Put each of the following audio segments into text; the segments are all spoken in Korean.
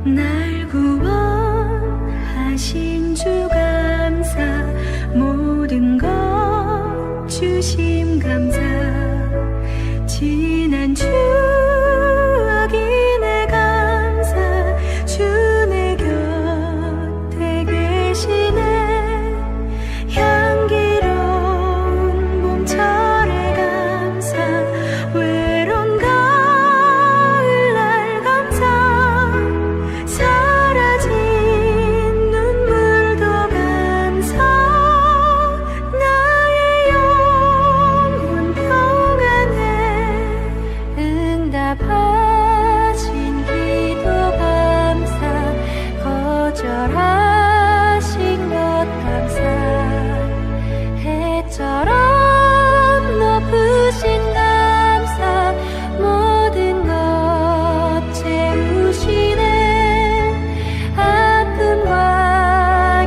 날 구원하신 주 감사, 모든 것 주심 감사. 지난 추억이 내 감사, 주 내 곁에 계시네. 향기로운 봄철의 감사, 외로운 가을날 감사. 사라진 눈물도 감사, 나의 영혼 평안해. 응답하신 기도 감사, 거절하신 것 감사. 해처럼 높으신 감사, 모든 것 채우시네. 아픔과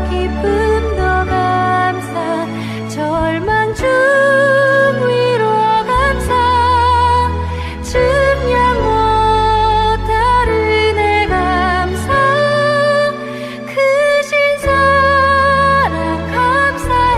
기쁨도 감사, 절망 중 위로 감사. 증량 못할 은혜 감사, 크신 사랑 감사해.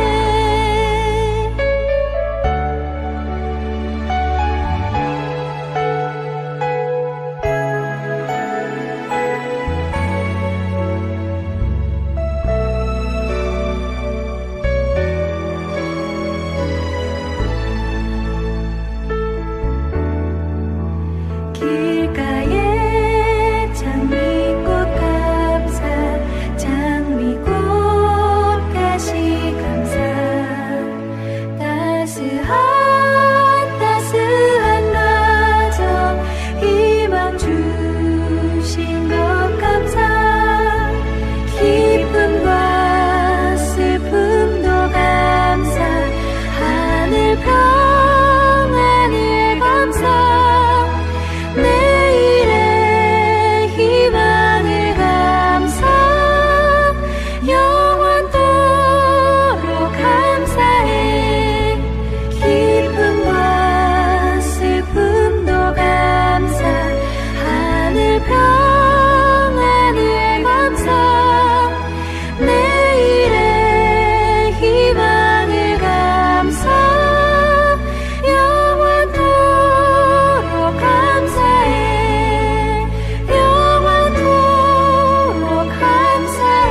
길가에 장미꽃 감사, 장미꽃 가시 감사. 따스한 가정, 희망 주신 것 감사. 기쁨과 슬픔도 감사, 하늘 평안을 감사. 내일의 희망을 감사, 영원토록 감사해. 기쁨과 슬픔도 감사, 하늘 평안을 감사. 내일의 희망을 감사, 영원토록 감사해. 영원토록 감사해.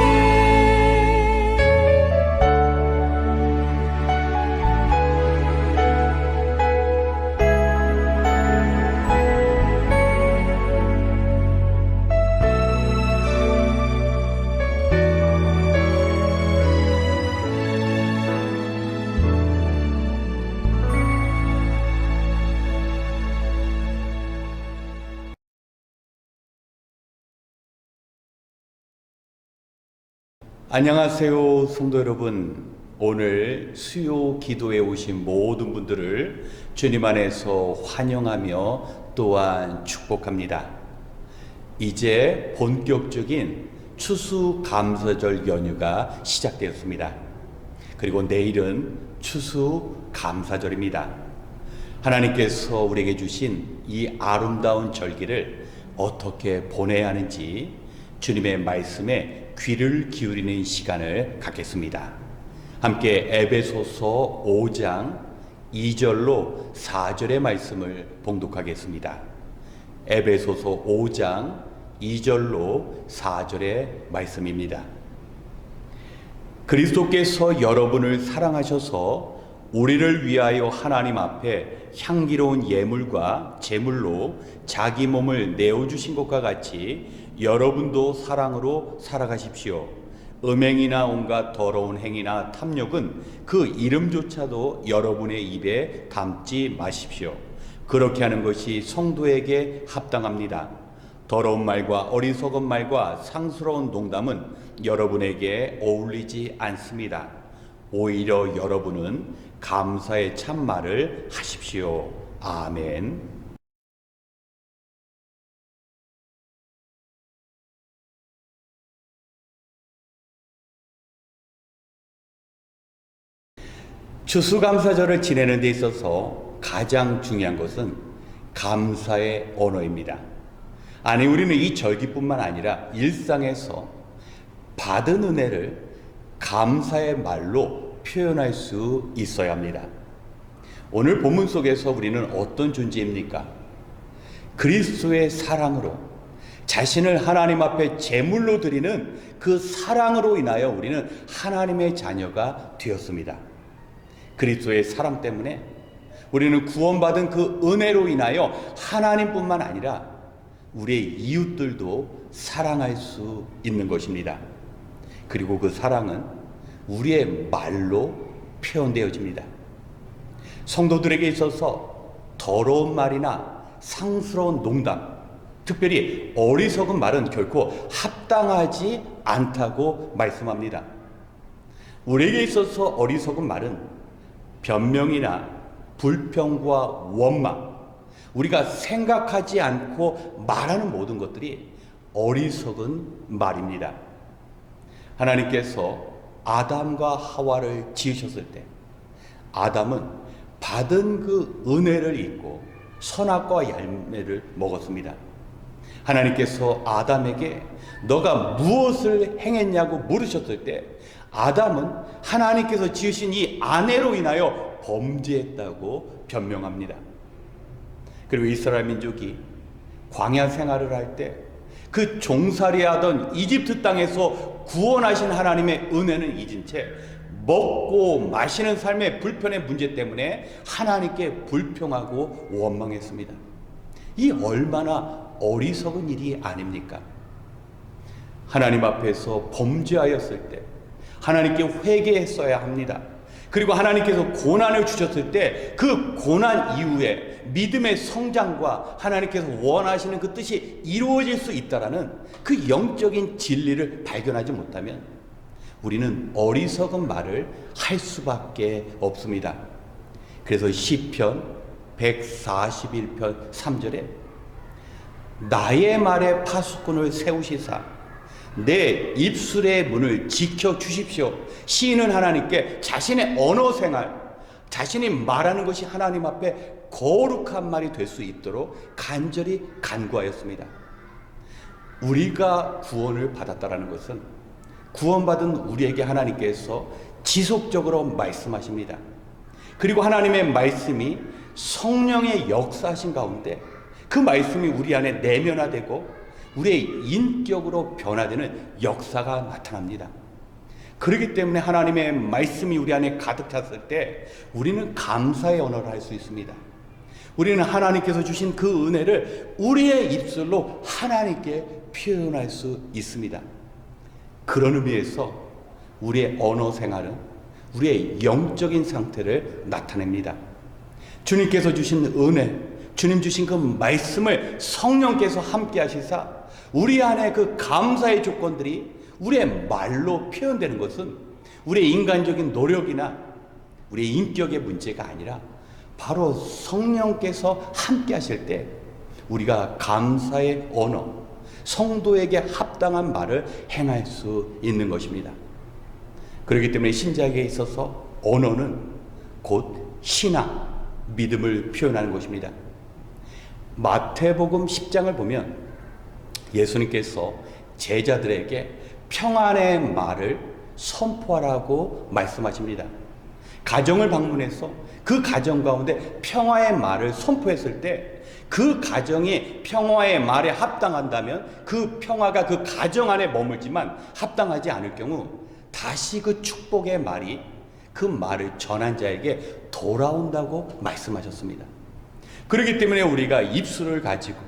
안녕하세요, 성도 여러분. 오늘 수요 기도에 오신 모든 분들을 주님 안에서 환영하며 또한 축복합니다. 이제 본격적인 추수감사절 연휴가 시작되었습니다. 그리고 내일은 추수감사절입니다. 하나님께서 우리에게 주신 이 아름다운 절기를 어떻게 보내야 하는지 주님의 말씀에 귀를 기울이는 시간을 갖겠습니다. 함께 에베소서 5장 2절로 4절의 말씀을 봉독하겠습니다. 에베소서 5장 2절로 4절의 말씀입니다. 그리스도께서 여러분을 사랑하셔서 우리를 위하여 하나님 앞에 향기로운 예물과 제물로 자기 몸을 내어주신 것과 같이 여러분도 사랑으로 살아가십시오. 음행이나 온갖 더러운 행위나 탐욕은 그 이름조차도 여러분의 입에 담지 마십시오. 그렇게 하는 것이 성도에게 합당합니다. 더러운 말과 어리석은 말과 상스러운 농담은 여러분에게 어울리지 않습니다. 오히려 여러분은 감사의 참말을 하십시오. 아멘. 추수감사절을 지내는 데 있어서 가장 중요한 것은 감사의 언어입니다. 아니, 우리는 이 절기뿐만 아니라 일상에서 받은 은혜를 감사의 말로 표현할 수 있어야 합니다. 오늘 본문 속에서 우리는 어떤 존재입니까? 그리스도의 사랑으로 자신을 하나님 앞에 제물로 드리는 그 사랑으로 인하여 우리는 하나님의 자녀가 되었습니다. 그리스도의 사랑 때문에 우리는 구원받은 그 은혜로 인하여 하나님뿐만 아니라 우리의 이웃들도 사랑할 수 있는 것입니다. 그리고 그 사랑은 우리의 말로 표현되어집니다. 성도들에게 있어서 더러운 말이나 상스러운 농담, 특별히 어리석은 말은 결코 합당하지 않다고 말씀합니다. 우리에게 있어서 어리석은 말은 변명이나 불평과 원망, 우리가 생각하지 않고 말하는 모든 것들이 어리석은 말입니다. 하나님께서 아담과 하와를 지으셨을 때 아담은 받은 그 은혜를 잊고 선악과 열매를 먹었습니다. 하나님께서 아담에게 너가 무엇을 행했냐고 물으셨을 때 아담은 하나님께서 지으신 이 아내로 인하여 범죄했다고 변명합니다. 그리고 이스라엘 민족이 광야 생활을 할 때 그 종살이하던 이집트 땅에서 구원하신 하나님의 은혜는 잊은 채 먹고 마시는 삶의 불편의 문제 때문에 하나님께 불평하고 원망했습니다. 이 얼마나 어리석은 일이 아닙니까? 하나님 앞에서 범죄하였을 때 하나님께 회개했어야 합니다. 그리고 하나님께서 고난을 주셨을 때 그 고난 이후에 믿음의 성장과 하나님께서 원하시는 그 뜻이 이루어질 수 있다라는 그 영적인 진리를 발견하지 못하면 우리는 어리석은 말을 할 수밖에 없습니다. 그래서 시편 141편 3절에 나의 말에 파수꾼을 세우시사 내 입술의 문을 지켜주십시오. 시인은 하나님께 자신의 언어 생활, 자신이 말하는 것이 하나님 앞에 거룩한 말이 될 수 있도록 간절히 간구하였습니다. 우리가 구원을 받았다라는 것은 구원받은 우리에게 하나님께서 지속적으로 말씀하십니다. 그리고 하나님의 말씀이 성령의 역사하신 가운데 그 말씀이 우리 안에 내면화되고 우리의 인격으로 변화되는 역사가 나타납니다. 그렇기 때문에 하나님의 말씀이 우리 안에 가득 찼을 때 우리는 감사의 언어를 할 수 있습니다. 우리는 하나님께서 주신 그 은혜를 우리의 입술로 하나님께 표현할 수 있습니다. 그런 의미에서 우리의 언어 생활은 우리의 영적인 상태를 나타냅니다. 주님께서 주신 은혜, 주님 주신 그 말씀을 성령께서 함께 하시사 우리 안에 그 감사의 조건들이 우리의 말로 표현되는 것은 우리의 인간적인 노력이나 우리의 인격의 문제가 아니라 바로 성령께서 함께 하실 때 우리가 감사의 언어, 성도에게 합당한 말을 행할 수 있는 것입니다. 그렇기 때문에 신자에게 있어서 언어는 곧 신앙, 믿음을 표현하는 것입니다. 마태복음 10장을 보면 예수님께서 제자들에게 평안의 말을 선포하라고 말씀하십니다. 가정을 방문해서 그 가정 가운데 평화의 말을 선포했을 때 그 가정이 평화의 말에 합당한다면 그 평화가 그 가정 안에 머물지만 합당하지 않을 경우 다시 그 축복의 말이 그 말을 전한 자에게 돌아온다고 말씀하셨습니다. 그렇기 때문에 우리가 입술을 가지고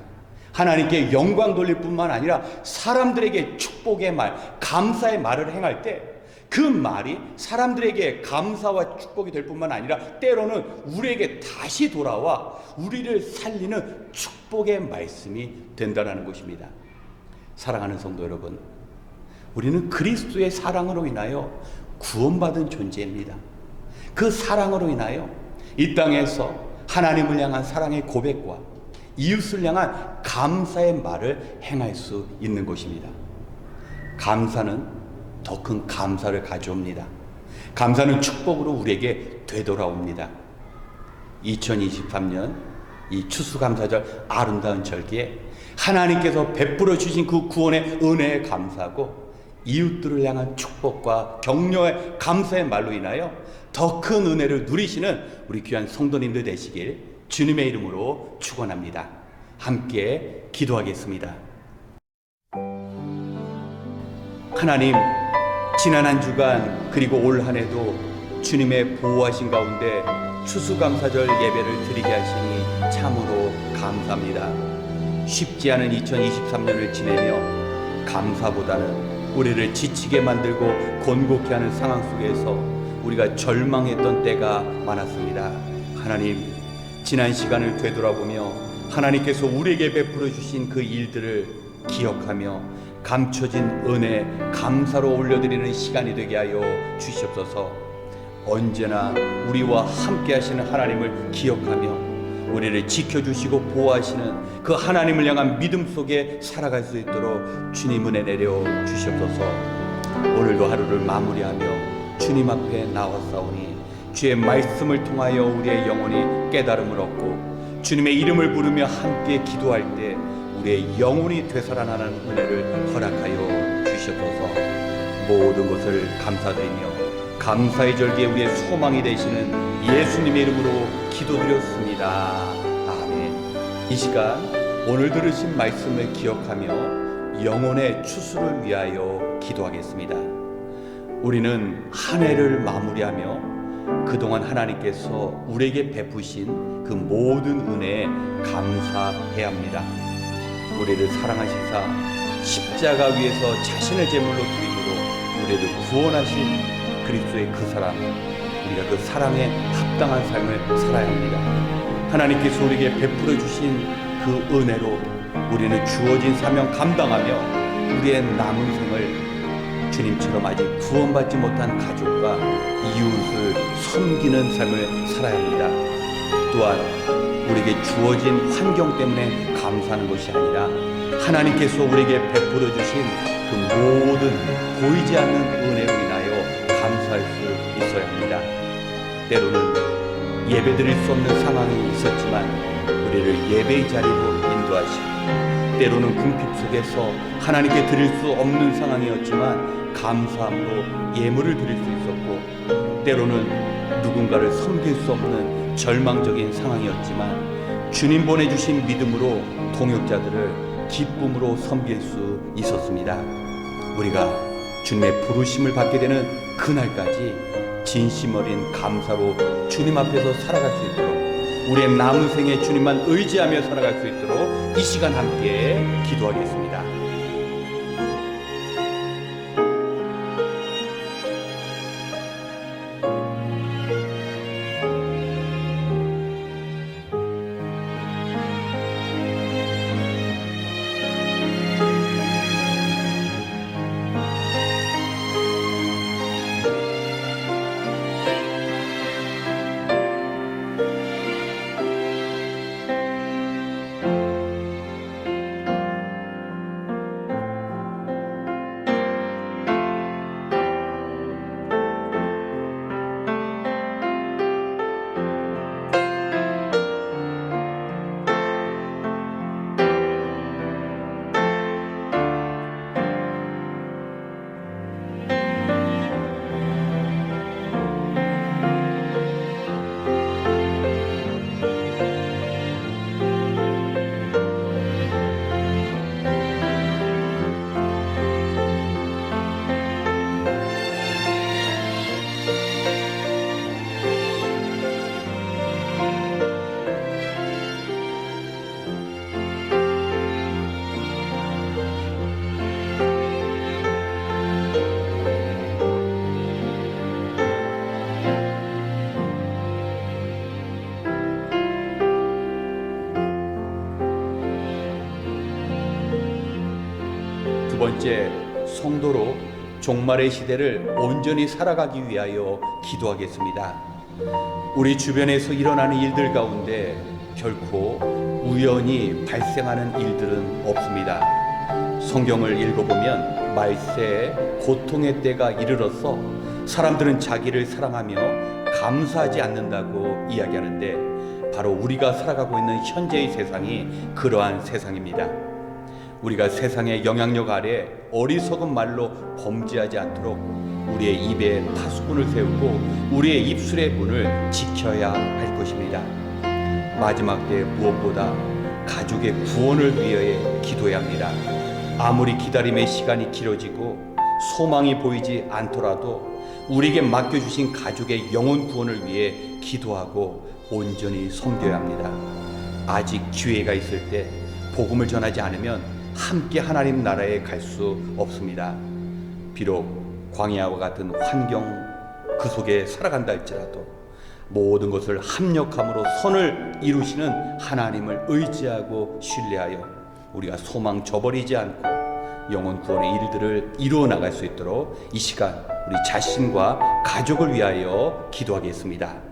하나님께 영광 돌릴 뿐만 아니라 사람들에게 축복의 말, 감사의 말을 행할 때 그 말이 사람들에게 감사와 축복이 될 뿐만 아니라 때로는 우리에게 다시 돌아와 우리를 살리는 축복의 말씀이 된다는 것입니다. 사랑하는 성도 여러분, 우리는 그리스도의 사랑으로 인하여 구원받은 존재입니다. 그 사랑으로 인하여 이 땅에서 하나님을 향한 사랑의 고백과 이웃을 향한 감사의 말을 행할 수 있는 것입니다. 감사는 더 큰 감사를 가져옵니다. 감사는 축복으로 우리에게 되돌아옵니다. 2023년 이 추수감사절 아름다운 절기에 하나님께서 베풀어 주신 그 구원의 은혜에 감사하고 이웃들을 향한 축복과 격려의 감사의 말로 인하여 더 큰 은혜를 누리시는 우리 귀한 성도님들 되시길 주님의 이름으로 축원합니다. 함께 기도하겠습니다. 하나님, 지난 한 주간 그리고 올 한 해도 주님의 보호하신 가운데 추수감사절 예배를 드리게 하시니 참으로 감사합니다. 쉽지 않은 2023년을 지내며 감사보다는 우리를 지치게 만들고 곤곡해 하는 상황 속에서 우리가 절망했던 때가 많았습니다. 하나님, 지난 시간을 되돌아보며 하나님께서 우리에게 베풀어 주신 그 일들을 기억하며 감춰진 은혜 감사로 올려드리는 시간이 되게 하여 주시옵소서. 언제나 우리와 함께 하시는 하나님을 기억하며 우리를 지켜주시고 보호하시는 그 하나님을 향한 믿음 속에 살아갈 수 있도록 주님 은혜 내려 주시옵소서. 오늘도 하루를 마무리하며 주님 앞에 나왔사오니 주의 말씀을 통하여 우리의 영혼이 깨달음을 얻고 주님의 이름을 부르며 함께 기도할 때 우리의 영혼이 되살아나는 은혜를 허락하여 주시옵소서. 모든 것을 감사드리며 감사의 절기에 우리의 소망이 되시는 예수님의 이름으로 기도드렸습니다. 아멘. 이 시간 오늘 들으신 말씀을 기억하며 영혼의 추수를 위하여 기도하겠습니다. 우리는 한 해를 마무리하며 그동안 하나님께서 우리에게 베푸신 그 모든 은혜에 감사해야 합니다. 우리를 사랑하시사 십자가 위에서 자신의 제물로 드림으로 우리를 구원하신 그리스도의 그 사랑, 우리가 그 사랑에 합당한 삶을 살아야 합니다. 하나님께서 우리에게 베풀어 주신 그 은혜로 우리는 주어진 사명 감당하며 우리의 남은 생을 주님처럼 아직 구원받지 못한 가족과 이웃을 섬기는 삶을 살아야 합니다. 또한 우리에게 주어진 환경 때문에 감사하는 것이 아니라 하나님께서 우리에게 베풀어 주신 그 모든 보이지 않는 은혜로 인하여 감사할 수 있어야 합니다. 때로는 예배드릴 수 없는 상황이 있었지만 우리를 예배의 자리로 인도하시고, 때로는 궁핍 속에서 하나님께 드릴 수 없는 상황이었지만 감사함으로 예물을 드릴 수 있었고, 때로는 누군가를 섬길 수 없는 절망적인 상황이었지만 주님 보내주신 믿음으로 동역자들을 기쁨으로 섬길 수 있었습니다. 우리가 주님의 부르심을 받게 되는 그날까지 진심 어린 감사로 주님 앞에서 살아갈 수 있도록, 우리의 남은 생에 주님만 의지하며 살아갈 수 있도록 이 시간 함께 기도하겠습니다. 두 번째, 성도로 종말의 시대를 온전히 살아가기 위하여 기도하겠습니다. 우리 주변에서 일어나는 일들 가운데 결코 우연히 발생하는 일들은 없습니다. 성경을 읽어보면 말세에 고통의 때가 이르러서 사람들은 자기를 사랑하며 감사하지 않는다고 이야기하는데, 바로 우리가 살아가고 있는 현재의 세상이 그러한 세상입니다. 우리가 세상의 영향력 아래 어리석은 말로 범죄하지 않도록 우리의 입에 파수꾼을 세우고 우리의 입술의 문을 지켜야 할 것입니다. 마지막 때 무엇보다 가족의 구원을 위하여 기도해야 합니다. 아무리 기다림의 시간이 길어지고 소망이 보이지 않더라도 우리에게 맡겨주신 가족의 영혼 구원을 위해 기도하고 온전히 섬겨야 합니다. 아직 기회가 있을 때 복음을 전하지 않으면 함께 하나님 나라에 갈 수 없습니다. 비록 광야와 같은 환경 그 속에 살아간다 할지라도 모든 것을 합력함으로 선을 이루시는 하나님을 의지하고 신뢰하여 우리가 소망 저버리지 않고 영혼 구원의 일들을 이루어 나갈 수 있도록 이 시간 우리 자신과 가족을 위하여 기도하겠습니다.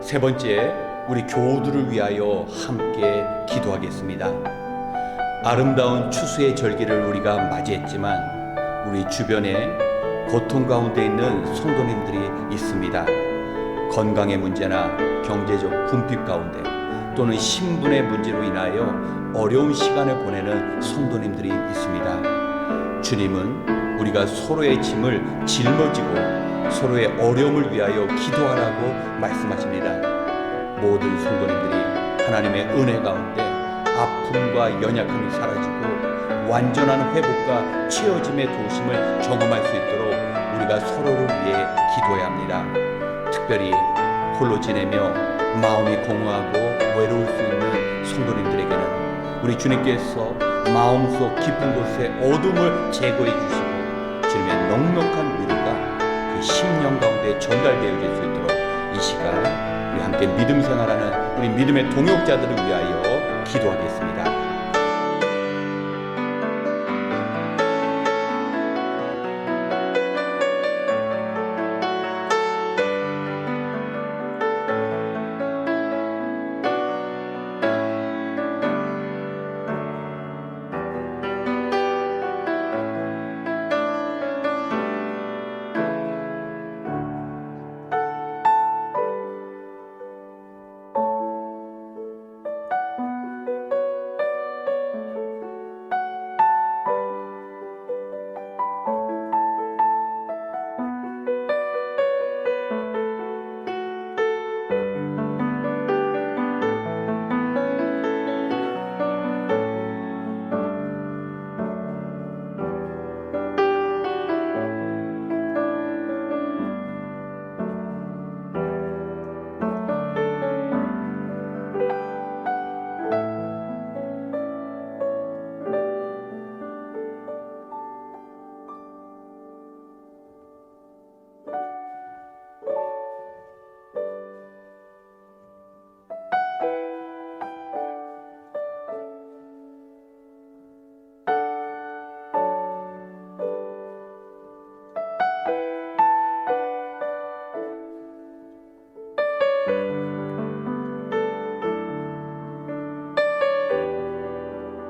세 번째, 우리 교우들을 위하여 함께 기도하겠습니다. 아름다운 추수의 절기를 우리가 맞이했지만 우리 주변에 고통 가운데 있는 성도님들이 있습니다. 건강의 문제나 경제적 궁핍 가운데 또는 신분의 문제로 인하여 어려운 시간을 보내는 성도님들이 있습니다. 주님은 우리가 서로의 짐을 짊어지고 서로의 어려움을 위하여 기도하라고 말씀하십니다. 모든 성도님들이 하나님의 은혜 가운데 아픔과 연약함이 사라지고 완전한 회복과 채워짐의 도심을 경험할 수 있도록 우리가 서로를 위해 기도해야 합니다. 특별히 홀로 지내며 마음이 공허하고 외로울 수 있는 성도님들에게는 우리 주님께서 마음속 깊은 곳에 어둠을 제거해 주시고 주님의 넉넉한 위로가 그 심령 가운데 전달되어질 수 있도록 이 시간 우리 함께 믿음 생활하는 우리 믿음의 동역자들을 위하여 기도하겠습니다.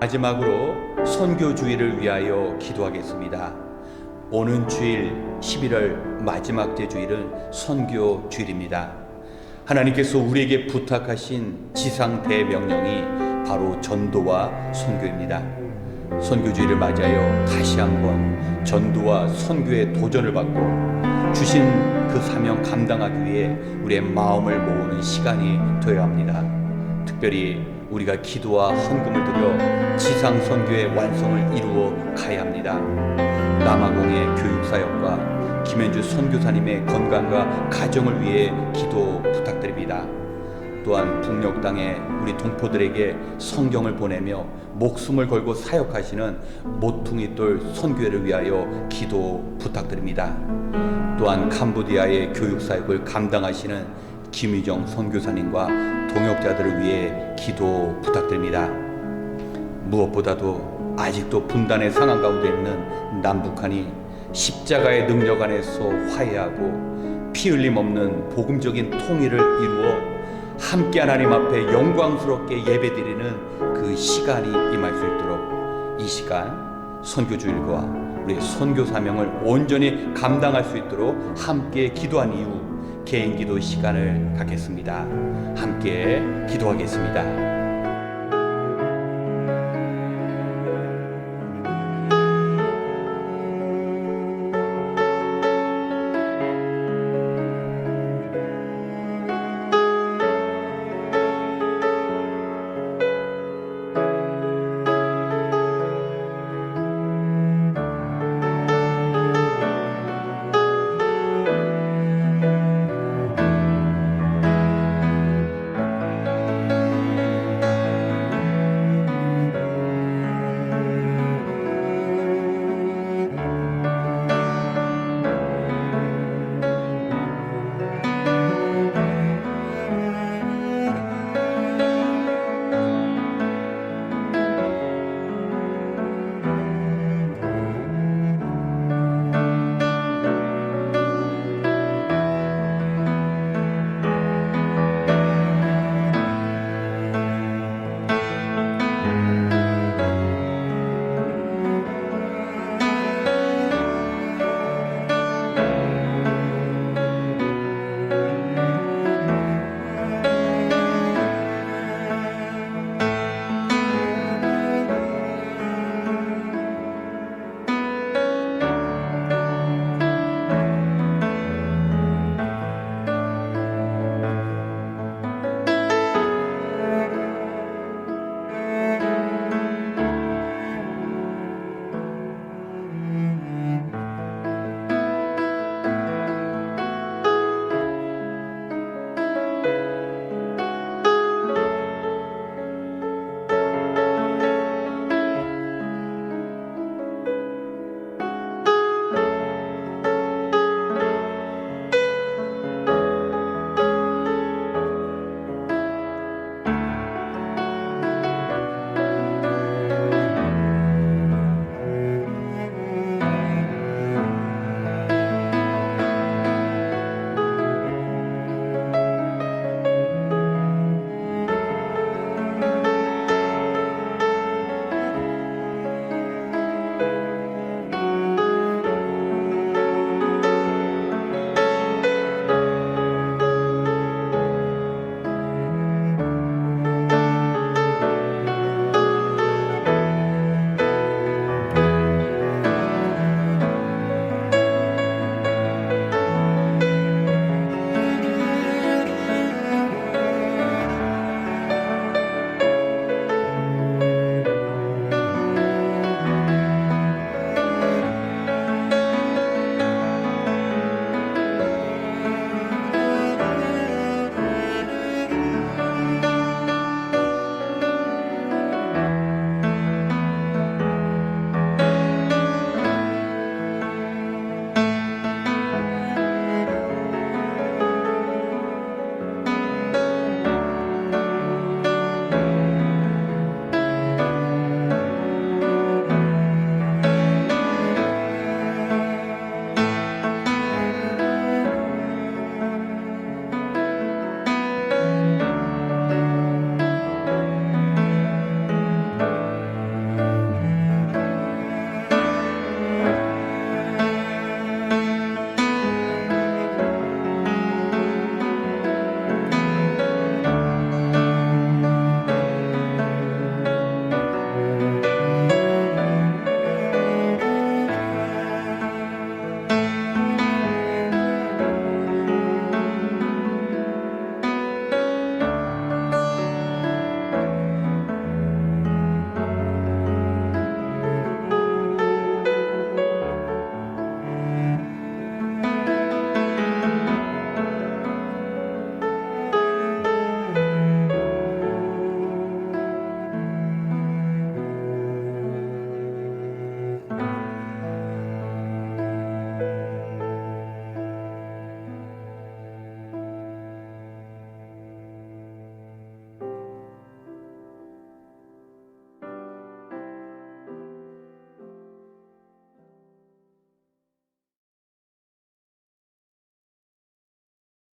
마지막으로 선교주의를 위하여 기도하겠습니다. 오는 주일 11월 마지막 주일은 선교주일입니다. 하나님께서 우리에게 부탁하신 지상 대명령이 바로 전도와 선교입니다. 선교주의를 맞이하여 다시 한번 전도와 선교의 도전을 받고 주신 그 사명 감당하기 위해 우리의 마음을 모으는 시간이 되어야 합니다. 특별히 우리가 기도와 헌금을 드려 지상 선교의 완성을 이루어 가야 합니다. 남아공의 교육사역과 김현주 선교사님의 건강과 가정을 위해 기도 부탁드립니다. 또한 북녘 땅에 우리 동포들에게 성경을 보내며 목숨을 걸고 사역하시는 모퉁이돌 선교회를 위하여 기도 부탁드립니다. 또한 캄보디아의 교육사역을 감당하시는 김유정 선교사님과 동역자들을 위해 기도 부탁드립니다. 무엇보다도 아직도 분단의 상황 가운데 있는 남북한이 십자가의 능력 안에서 화해하고 피 흘림 없는 복음적인 통일을 이루어 함께 하나님 앞에 영광스럽게 예배드리는 그 시간이 임할 수 있도록 이 시간 선교주일과 우리의 선교 사명을 온전히 감당할 수 있도록 함께 기도한 이후 개인기도 시간을 갖겠습니다. 함께 기도하겠습니다.